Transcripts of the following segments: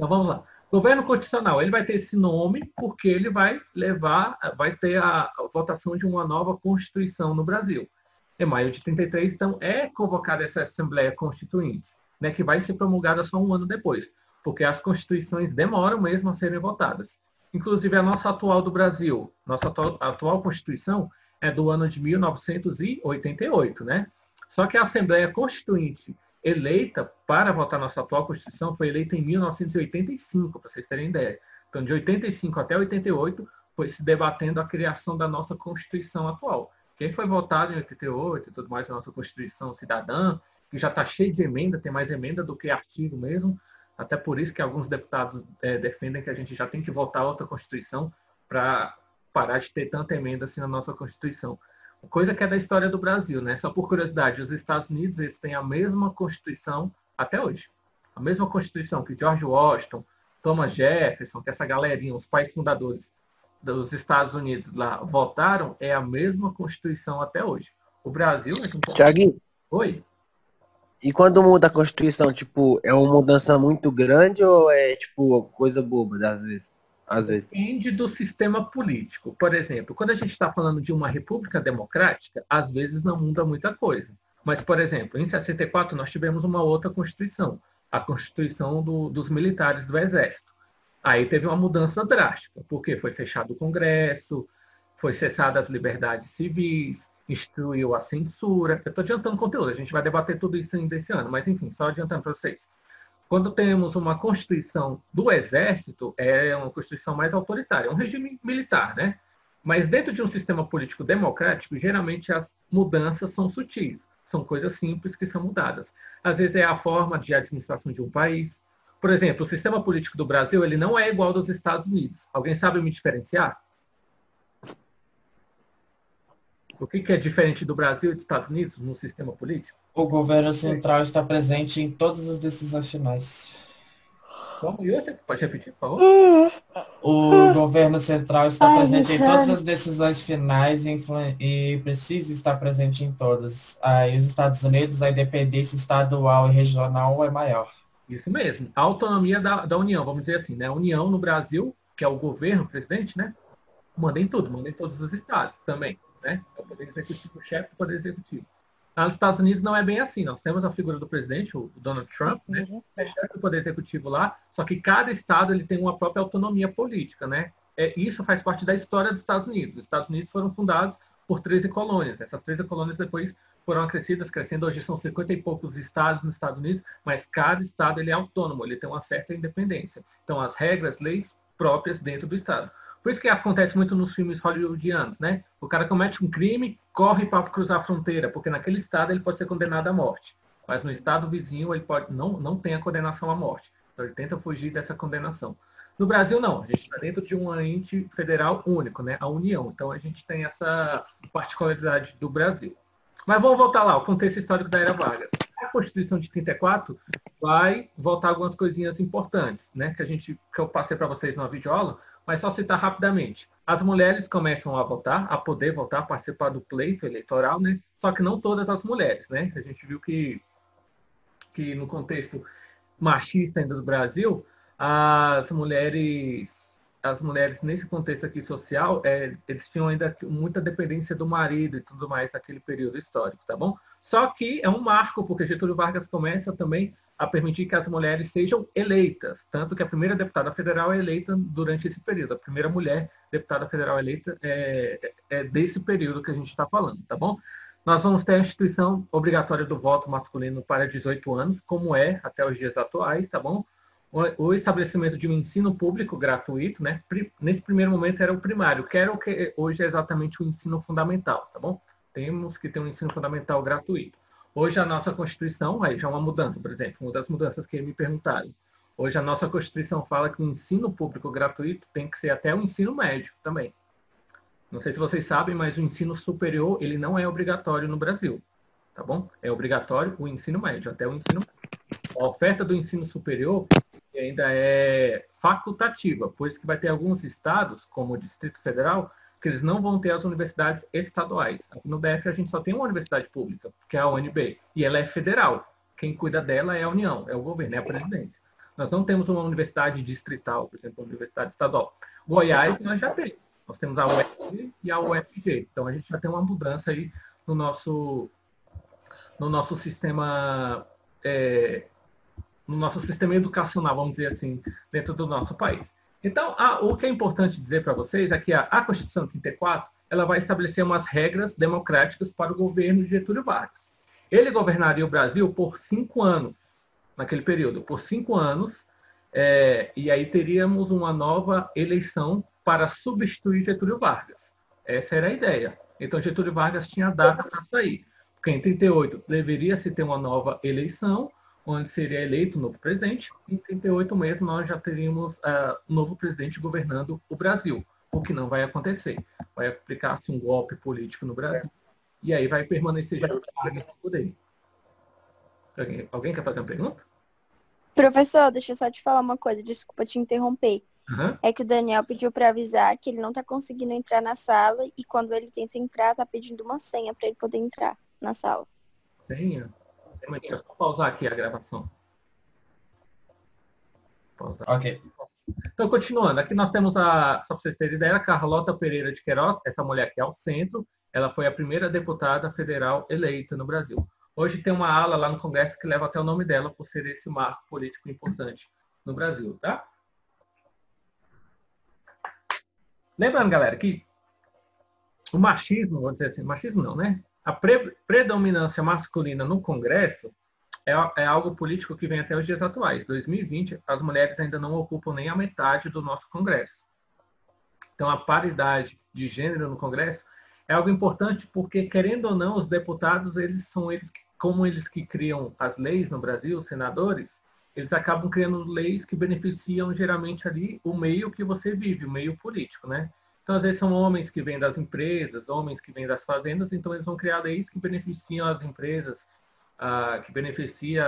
Então vamos lá. Governo constitucional, ele vai ter esse nome porque ele vai ter a votação de uma nova Constituição no Brasil. Em maio de 33, então, é convocada essa Assembleia Constituinte, né, que vai ser promulgada só um ano depois, porque as constituições demoram mesmo a serem votadas. Inclusive, a nossa atual do Brasil, nossa atual Constituição é do ano de 1988, né? Só que a Assembleia Constituinte eleita para votar nossa atual Constituição foi eleita em 1985, para vocês terem ideia. Então, de 85 até 88, foi se debatendo a criação da nossa Constituição atual. Quem foi votado em 88 e tudo mais, a nossa Constituição Cidadã, que já está cheia de emenda, tem mais emenda do que artigo mesmo, até por isso que alguns deputados defendem que a gente já tem que votar outra Constituição para parar de ter tanta emenda assim na nossa Constituição. Coisa que é da história do Brasil, né? Só por curiosidade, os Estados Unidos eles têm a mesma Constituição até hoje. A mesma Constituição que George Washington, Thomas Jefferson, que essa galerinha, os pais fundadores dos Estados Unidos lá votaram, é a mesma Constituição até hoje. O Brasil... Thiago, oi? E quando muda a Constituição, tipo, é uma mudança muito grande ou é, tipo, coisa boba, às vezes? Depende do sistema político. Por exemplo, quando a gente está falando de uma república democrática, às vezes não muda muita coisa. Mas, por exemplo, em 64 nós tivemos uma outra Constituição, a Constituição dos militares do Exército. Aí teve uma mudança drástica, porque foi fechado o Congresso, foi cessada as liberdades civis, instituiu a censura. Eu estou adiantando conteúdo, a gente vai debater tudo isso ainda esse ano, mas enfim, só adiantando para vocês. Quando temos uma Constituição do Exército, é uma Constituição mais autoritária, é um regime militar, né? Mas dentro de um sistema político democrático, geralmente as mudanças são sutis, são coisas simples que são mudadas. Às vezes é a forma de administração de um país. Por exemplo, o sistema político do Brasil ele não é igual ao dos Estados Unidos. Alguém sabe me diferenciar? O que é diferente do Brasil e dos Estados Unidos no sistema político? O governo central está presente em todas as decisões finais. Como? E outra? Pode repetir, por favor? O governo central está presente em todas as decisões finais e precisa estar presente em todas. Aí os Estados Unidos, a independência estadual e regional é maior. Isso mesmo. A autonomia da União, vamos dizer assim, né? A União no Brasil, que é o governo, o presidente, né? Manda em tudo, manda em todos os estados também, né? É o poder executivo, o chefe do poder executivo. Nos Estados Unidos não é bem assim. Nós temos a figura do presidente, o Donald Trump, né? É chefe do poder executivo lá, só que cada estado ele tem uma própria autonomia política, né? Isso faz parte da história dos Estados Unidos. Os Estados Unidos foram fundados por 13 colônias. Essas 13 colônias depois foram acrescidas, crescendo. Hoje são 50 e poucos estados nos Estados Unidos, mas cada estado ele é autônomo, ele tem uma certa independência. Então, as regras, leis próprias dentro do estado. Por isso que acontece muito nos filmes hollywoodianos, né? O cara comete um crime, corre para cruzar a fronteira, porque naquele estado ele pode ser condenado à morte. Mas no estado vizinho ele não tem a condenação à morte. Então ele tenta fugir dessa condenação. No Brasil, não. A gente está dentro de um ente federal único, né? A União. Então a gente tem essa particularidade do Brasil. Mas vamos voltar lá, o contexto histórico da Era Vargas. A Constituição de 34 vai voltar algumas coisinhas importantes, né? Que eu passei para vocês numa videoaula, mas só citar rapidamente. As mulheres começam a votar, a poder votar, participar do pleito eleitoral, né? Só que não todas as mulheres, né? A gente viu que no contexto machista ainda do Brasil, as mulheres nesse contexto aqui social, eles tinham ainda muita dependência do marido e tudo mais naquele período histórico, tá bom? Só que é um marco, porque Getúlio Vargas começa também a permitir que as mulheres sejam eleitas, tanto que a primeira deputada federal é eleita durante esse período. A primeira mulher deputada federal eleita é desse período que a gente está falando, tá bom? Nós vamos ter a instituição obrigatória do voto masculino para 18 anos, como é até os dias atuais, tá bom? O estabelecimento de um ensino público gratuito, né? Nesse primeiro momento era o primário, que era o que hoje é exatamente o ensino fundamental, tá bom? Temos que ter um ensino fundamental gratuito. Hoje a nossa Constituição, aí já é uma mudança, por exemplo, uma das mudanças que me perguntaram. Hoje a nossa Constituição fala que o ensino público gratuito tem que ser até o ensino médio também. Não sei se vocês sabem, mas o ensino superior, ele não é obrigatório no Brasil, tá bom? É obrigatório o ensino médio, até o ensino médio. A oferta do ensino superior ainda é facultativa, pois que vai ter alguns estados, como o Distrito Federal, que eles não vão ter as universidades estaduais. Aqui no DF a gente só tem uma universidade pública, que é a UNB, e ela é federal. Quem cuida dela é a União, é o governo, é a presidência. Nós não temos uma universidade distrital, por exemplo, uma universidade estadual. Goiás, nós já temos. Nós temos a UFG e a UFG. Então, a gente já tem uma mudança aí no nosso sistema, no nosso sistema educacional, vamos dizer assim, dentro do nosso país. Então, o que é importante dizer para vocês é que a Constituição 34, ela vai estabelecer umas regras democráticas para o governo de Getúlio Vargas. Ele governaria o Brasil por 5 anos, naquele período, por 5 anos, e aí teríamos uma nova eleição para substituir Getúlio Vargas. Essa era a ideia. Então, Getúlio Vargas tinha data para sair. Porque em 38 deveria se ter uma nova eleição, onde seria eleito um novo presidente. Em 38 mesmo, nós já teríamos um novo presidente governando o Brasil, o que não vai acontecer. Vai aplicar-se um golpe político no Brasil, e aí vai permanecer Getúlio Vargas no poder. Alguém quer fazer uma pergunta? Professor, deixa eu só te falar uma coisa, desculpa te interromper. Uhum. É que o Daniel pediu para avisar que ele não está conseguindo entrar na sala e quando ele tenta entrar, tá pedindo uma senha para ele poder entrar na sala. Senha? Deixa eu só pausar aqui a gravação. Pausar. Ok. Então, continuando, aqui nós temos só para vocês terem ideia, a Carlota Pereira de Queiroz, essa mulher aqui ao centro, ela foi a primeira deputada federal eleita no Brasil. Hoje tem uma ala lá no Congresso que leva até o nome dela por ser esse marco político importante no Brasil, tá? Lembrando, galera, que o machismo, vou dizer assim, machismo não, né? A predominância masculina no Congresso é algo político que vem até os dias atuais. 2020, as mulheres ainda não ocupam nem a metade do nosso Congresso. Então, a paridade de gênero no Congresso é algo importante porque, querendo ou não, os deputados, como eles que criam as leis no Brasil, os senadores, eles acabam criando leis que beneficiam geralmente ali o meio que você vive, o meio político, né? Então, às vezes, são homens que vêm das empresas, homens que vêm das fazendas, então eles vão criar leis que beneficiam as empresas, que beneficia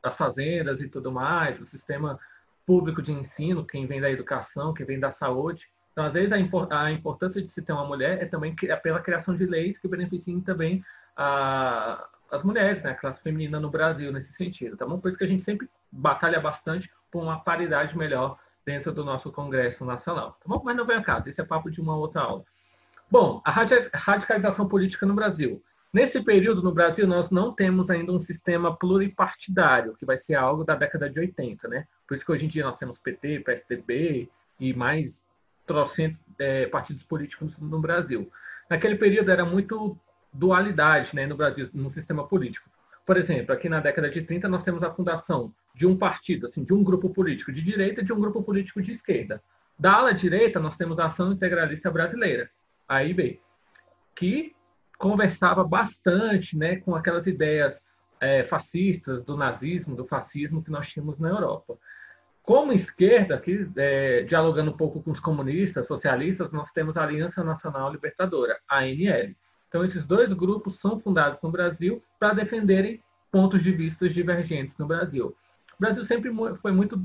as fazendas e tudo mais, o sistema público de ensino, quem vem da educação, quem vem da saúde. Então, às vezes, a importância de se ter uma mulher é também pela criação de leis que beneficiem também as mulheres, né, a classe feminina no Brasil, nesse sentido. Então, por isso que a gente sempre batalha bastante por uma paridade melhor dentro do nosso Congresso Nacional. Tá bom? Mas não vem a caso, esse é papo de uma outra aula. Bom, a radicalização política no Brasil. Nesse período, no Brasil, nós não temos ainda um sistema pluripartidário, que vai ser algo da década de 80, né? Por isso que hoje em dia nós temos PT, PSDB e mais trocentos partidos políticos no Brasil. Naquele período era muito dualidade, né, no Brasil, no sistema político. Por exemplo, aqui na década de 30 nós temos a fundação de um partido, assim, de um grupo político de direita e de um grupo político de esquerda. Da ala direita nós temos a Ação Integralista Brasileira, a AIB, que conversava bastante, né, com aquelas ideias fascistas do nazismo, do fascismo que nós tínhamos na Europa. Como esquerda, aqui, dialogando um pouco com os comunistas, socialistas, nós temos a Aliança Nacional Libertadora, a ANL. Então, esses dois grupos são fundados no Brasil para defenderem pontos de vista divergentes no Brasil. O Brasil sempre foi muito,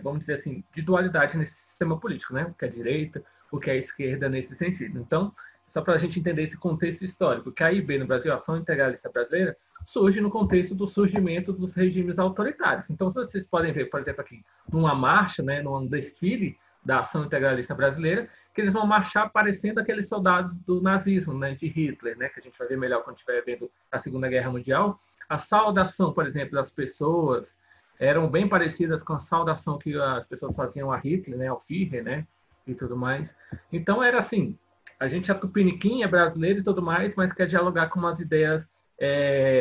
vamos dizer assim, de dualidade nesse sistema político, né? O que é direita, o que é esquerda nesse sentido. Então, só para a gente entender esse contexto histórico, que a AIB no Brasil, a Ação Integralista Brasileira, surge no contexto do surgimento dos regimes autoritários. Então, vocês podem ver, por exemplo, aqui, numa marcha, né, num desfile da Ação Integralista Brasileira, que eles vão marchar parecendo aqueles soldados do nazismo, né, de Hitler, né, que a gente vai ver melhor quando estiver vendo a Segunda Guerra Mundial. A saudação, por exemplo, das pessoas eram bem parecidas com a saudação que as pessoas faziam a Hitler, né, ao Führer, né, e tudo mais. Então, era assim, a gente é tupiniquim, é brasileiro e tudo mais, mas quer dialogar com umas ideias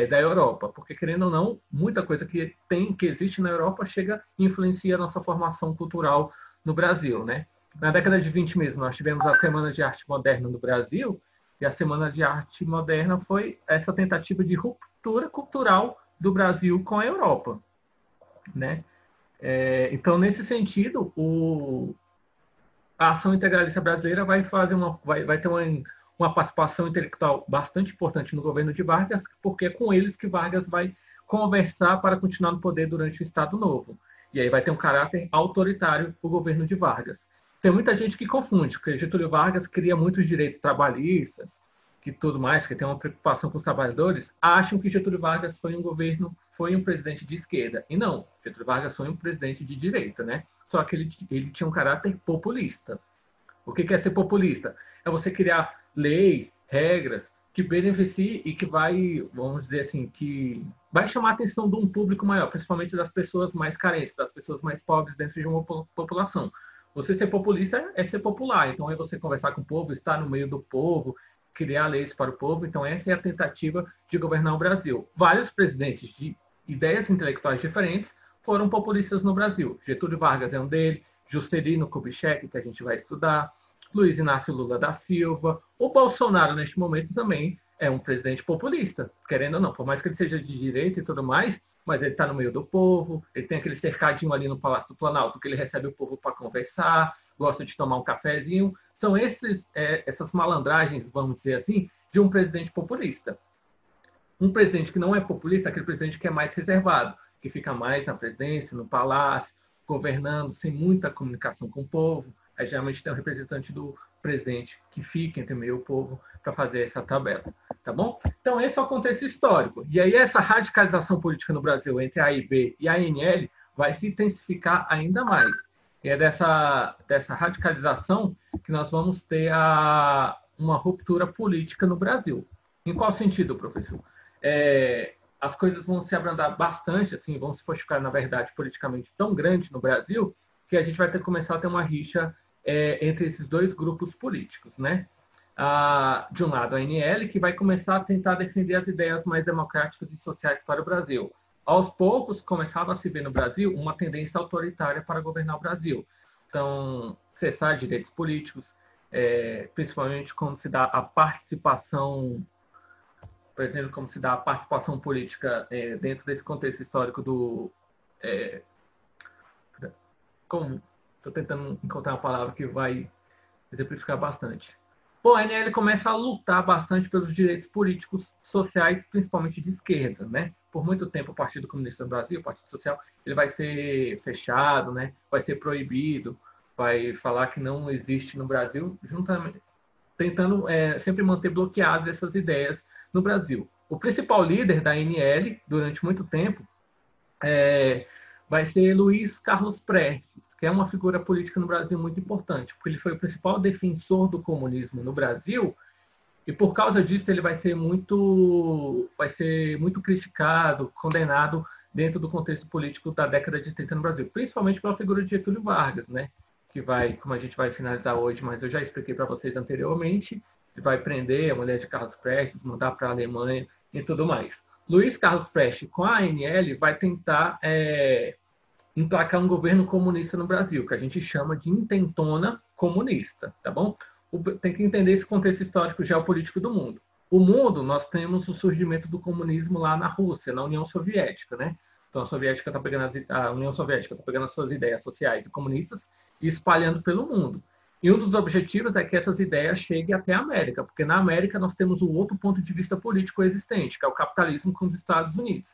da Europa, porque, querendo ou não, muita coisa que existe na Europa chega e influencia a nossa formação cultural no Brasil, né? Na década de 20 mesmo, nós tivemos a Semana de Arte Moderna no Brasil, e a Semana de Arte Moderna foi essa tentativa de ruptura cultural do Brasil com a Europa, né? Então, nesse sentido, a Ação Integralista Brasileira vai ter uma participação intelectual bastante importante no governo de Vargas, porque é com eles que Vargas vai conversar para continuar no poder durante o Estado Novo. E aí vai ter um caráter autoritário o governo de Vargas. Tem muita gente que confunde, porque Getúlio Vargas cria muitos direitos trabalhistas, que tudo mais, que tem uma preocupação com os trabalhadores, acham que Getúlio Vargas foi um governo foi um presidente de esquerda. E não, Getúlio Vargas foi um presidente de direita, né? Só que ele tinha um caráter populista. O que é ser populista? É você criar leis, regras que beneficiem e que vai, vamos dizer assim, que vai chamar a atenção de um público maior, principalmente das pessoas mais carentes, das pessoas mais pobres dentro de uma população. Você ser populista é ser popular, então é você conversar com o povo, estar no meio do povo, criar leis para o povo. Então essa é a tentativa de governar o Brasil. Vários presidentes de ideias intelectuais diferentes foram populistas no Brasil. Getúlio Vargas é um deles, Juscelino Kubitschek, que a gente vai estudar, Luiz Inácio Lula da Silva. O Bolsonaro, neste momento, também é um presidente populista, querendo ou não. Por mais que ele seja de direita e tudo mais, mas ele está no meio do povo, ele tem aquele cercadinho ali no Palácio do Planalto, que ele recebe o povo para conversar, gosta de tomar um cafezinho. São essas malandragens, vamos dizer assim, de um presidente populista. Um presidente que não é populista é aquele presidente que é mais reservado, que fica mais na presidência, no palácio, governando, sem muita comunicação com o povo. Aí geralmente tem um representante do presidente que fica entre meio o povo para fazer essa tabela, tá bom? Então esse é o contexto histórico. E aí essa radicalização política no Brasil entre a AIB e a ANL vai se intensificar ainda mais. E é dessa radicalização que nós vamos ter uma ruptura política no Brasil. Em qual sentido, professor? As coisas vão se abrandar bastante, assim, vão se fortificar, na verdade, politicamente tão grande no Brasil, que a gente vai ter que começar a ter uma rixa entre esses dois grupos políticos, né? De um lado, a ANL, que vai começar a tentar defender as ideias mais democráticas e sociais para o Brasil. Aos poucos, começava a se ver no Brasil uma tendência autoritária para governar o Brasil. Então, cessar direitos políticos, principalmente quando se dá a participação, por exemplo, como se dá a participação política dentro desse contexto histórico do... Estou tentando encontrar uma palavra que vai exemplificar bastante. Bom, a ANL começa a lutar bastante pelos direitos políticos, sociais, principalmente de esquerda, né? Por muito tempo, o Partido Comunista do Brasil, o Partido Social, ele vai ser fechado, né? Vai ser proibido, vai falar que não existe no Brasil, juntamente, tentando sempre manter bloqueadas essas ideias no Brasil. O principal líder da ANL, durante muito tempo, vai ser Luiz Carlos Prestes, que é uma figura política no Brasil muito importante, porque ele foi o principal defensor do comunismo no Brasil, e por causa disso ele vai ser muito criticado, condenado dentro do contexto político da década de 80 no Brasil, principalmente pela figura de Getúlio Vargas, né? Que vai, como a gente vai finalizar hoje, mas eu já expliquei para vocês anteriormente, ele vai prender a mulher de Carlos Prestes, mandar para a Alemanha e tudo mais. Luiz Carlos Prestes, com a ANL, vai tentar emplacar um governo comunista no Brasil, que a gente chama de intentona comunista, tá bom? Tem que entender esse contexto histórico geopolítico do mundo. O mundo, nós temos o surgimento do comunismo lá na Rússia, na União Soviética, né? Então a União Soviética está pegando as suas ideias sociais e comunistas e espalhando pelo mundo. E um dos objetivos é que essas ideias cheguem até a América, porque na América nós temos um outro ponto de vista político existente, que é o capitalismo com os Estados Unidos.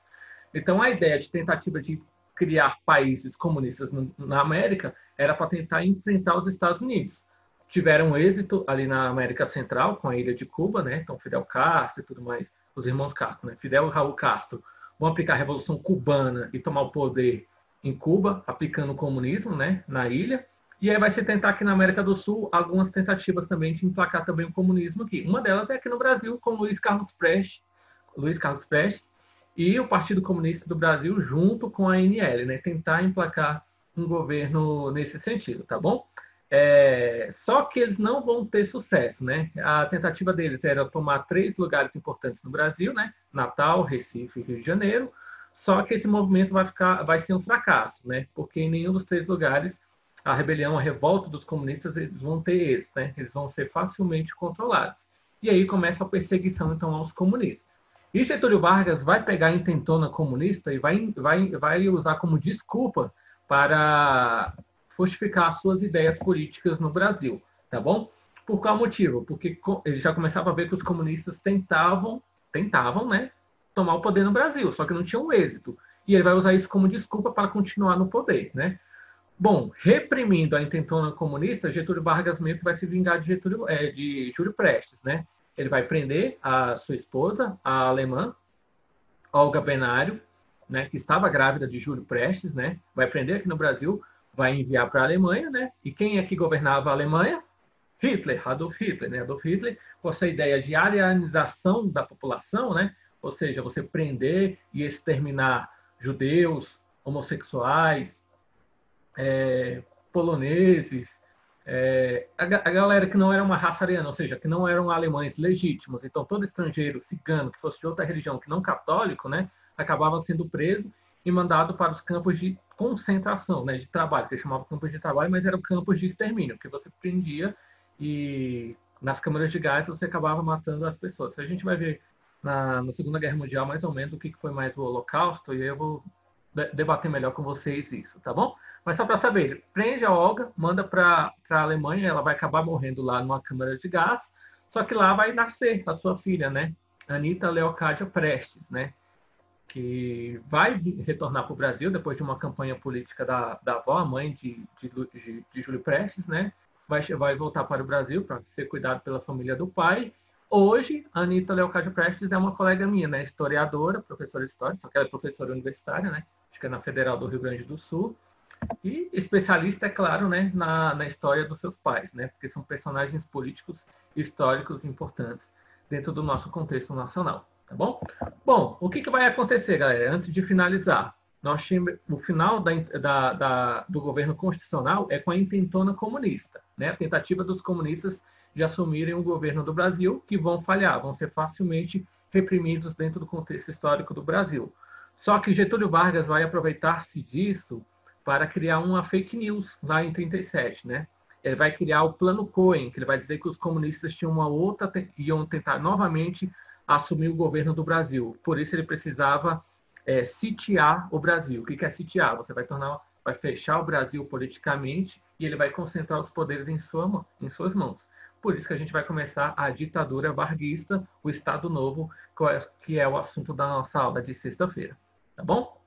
Então a ideia de tentativa de criar países comunistas na América era para tentar enfrentar os Estados Unidos. Tiveram êxito ali na América Central, com a ilha de Cuba, né? Então Fidel Castro e tudo mais, os irmãos Castro, né? Fidel e Raul Castro vão aplicar a Revolução Cubana e tomar o poder em Cuba, aplicando o comunismo, né? Na ilha. E aí vai se tentar aqui na América do Sul algumas tentativas também de emplacar também o comunismo aqui. Uma delas é aqui no Brasil, com Luiz Carlos Prestes e o Partido Comunista do Brasil junto com a ANL, né? Tentar emplacar um governo nesse sentido, tá bom? Só que eles não vão ter sucesso, né? A tentativa deles era tomar 3 lugares importantes no Brasil, né? Natal, Recife e Rio de Janeiro. Só que esse movimento vai ser um fracasso, né? Porque em nenhum dos 3 lugares a rebelião, a revolta dos comunistas, eles vão ter êxito, né? Eles vão ser facilmente controlados. E aí começa a perseguição, então, aos comunistas. E Getúlio Vargas vai pegar a intentona comunista e vai usar como desculpa para fortificar as suas ideias políticas no Brasil, tá bom? Por qual motivo? Porque ele já começava a ver que os comunistas tentavam, né, tomar o poder no Brasil, só que não tinham êxito. E ele vai usar isso como desculpa para continuar no poder, né? Bom, reprimindo a intentona comunista, Getúlio Vargas meio que vai se vingar de Júlio Prestes, né? Ele vai prender a sua esposa, a alemã, Olga Benário, né, que estava grávida de Júlio Prestes, né, vai prender aqui no Brasil, vai enviar para a Alemanha, né, e quem é que governava a Alemanha? Hitler, Adolf Hitler, né, Adolf Hitler, com essa ideia de arianização da população, né, ou seja, você prender e exterminar judeus, homossexuais, poloneses, a galera que não era uma raça ariana, ou seja, que não eram alemães legítimos. Então, todo estrangeiro cigano que fosse de outra religião, que não católico, né, acabava sendo preso e mandado para os campos de concentração, né, de trabalho, que eles chamavam campos de trabalho, mas eram campos de extermínio, que você prendia e nas câmaras de gás você acabava matando as pessoas. A gente vai ver na Segunda Guerra Mundial mais ou menos o que foi mais o Holocausto, e aí eu vou debater melhor com vocês isso, tá bom? Mas só para saber, ele prende a Olga, manda para a Alemanha, ela vai acabar morrendo lá numa câmara de gás, só que lá vai nascer a sua filha, né? Anita Leocádia Prestes, né? Que vai retornar para o Brasil depois de uma campanha política da avó, a mãe de Júlio Prestes, né? Vai voltar para o Brasil para ser cuidado pela família do pai. Hoje, a Anita Leocádia Prestes é uma colega minha, né? Historiadora, professora de história, só que ela é professora universitária, né? Acho que é na Federal do Rio Grande do Sul. E especialista, é claro, né, na história dos seus pais, né? Porque são personagens políticos históricos importantes dentro do nosso contexto nacional, tá bom? Bom, o que vai acontecer, galera? Antes de finalizar, nós temos o final do governo constitucional é com a intentona comunista, né? A tentativa dos comunistas de assumirem o governo do Brasil, que vão falhar, vão ser facilmente reprimidos dentro do contexto histórico do Brasil. Só que Getúlio Vargas vai aproveitar-se disso para criar uma fake news lá em 37, né? Ele vai criar o Plano Cohen, que ele vai dizer que os comunistas tinham iam tentar novamente assumir o governo do Brasil. Por isso ele precisava sitiar o Brasil. O que é sitiar? Você vai fechar o Brasil politicamente e ele vai concentrar os poderes em suas mãos. Por isso que a gente vai começar a ditadura varguista, o Estado Novo, que é o assunto da nossa aula de sexta-feira. Tá bom?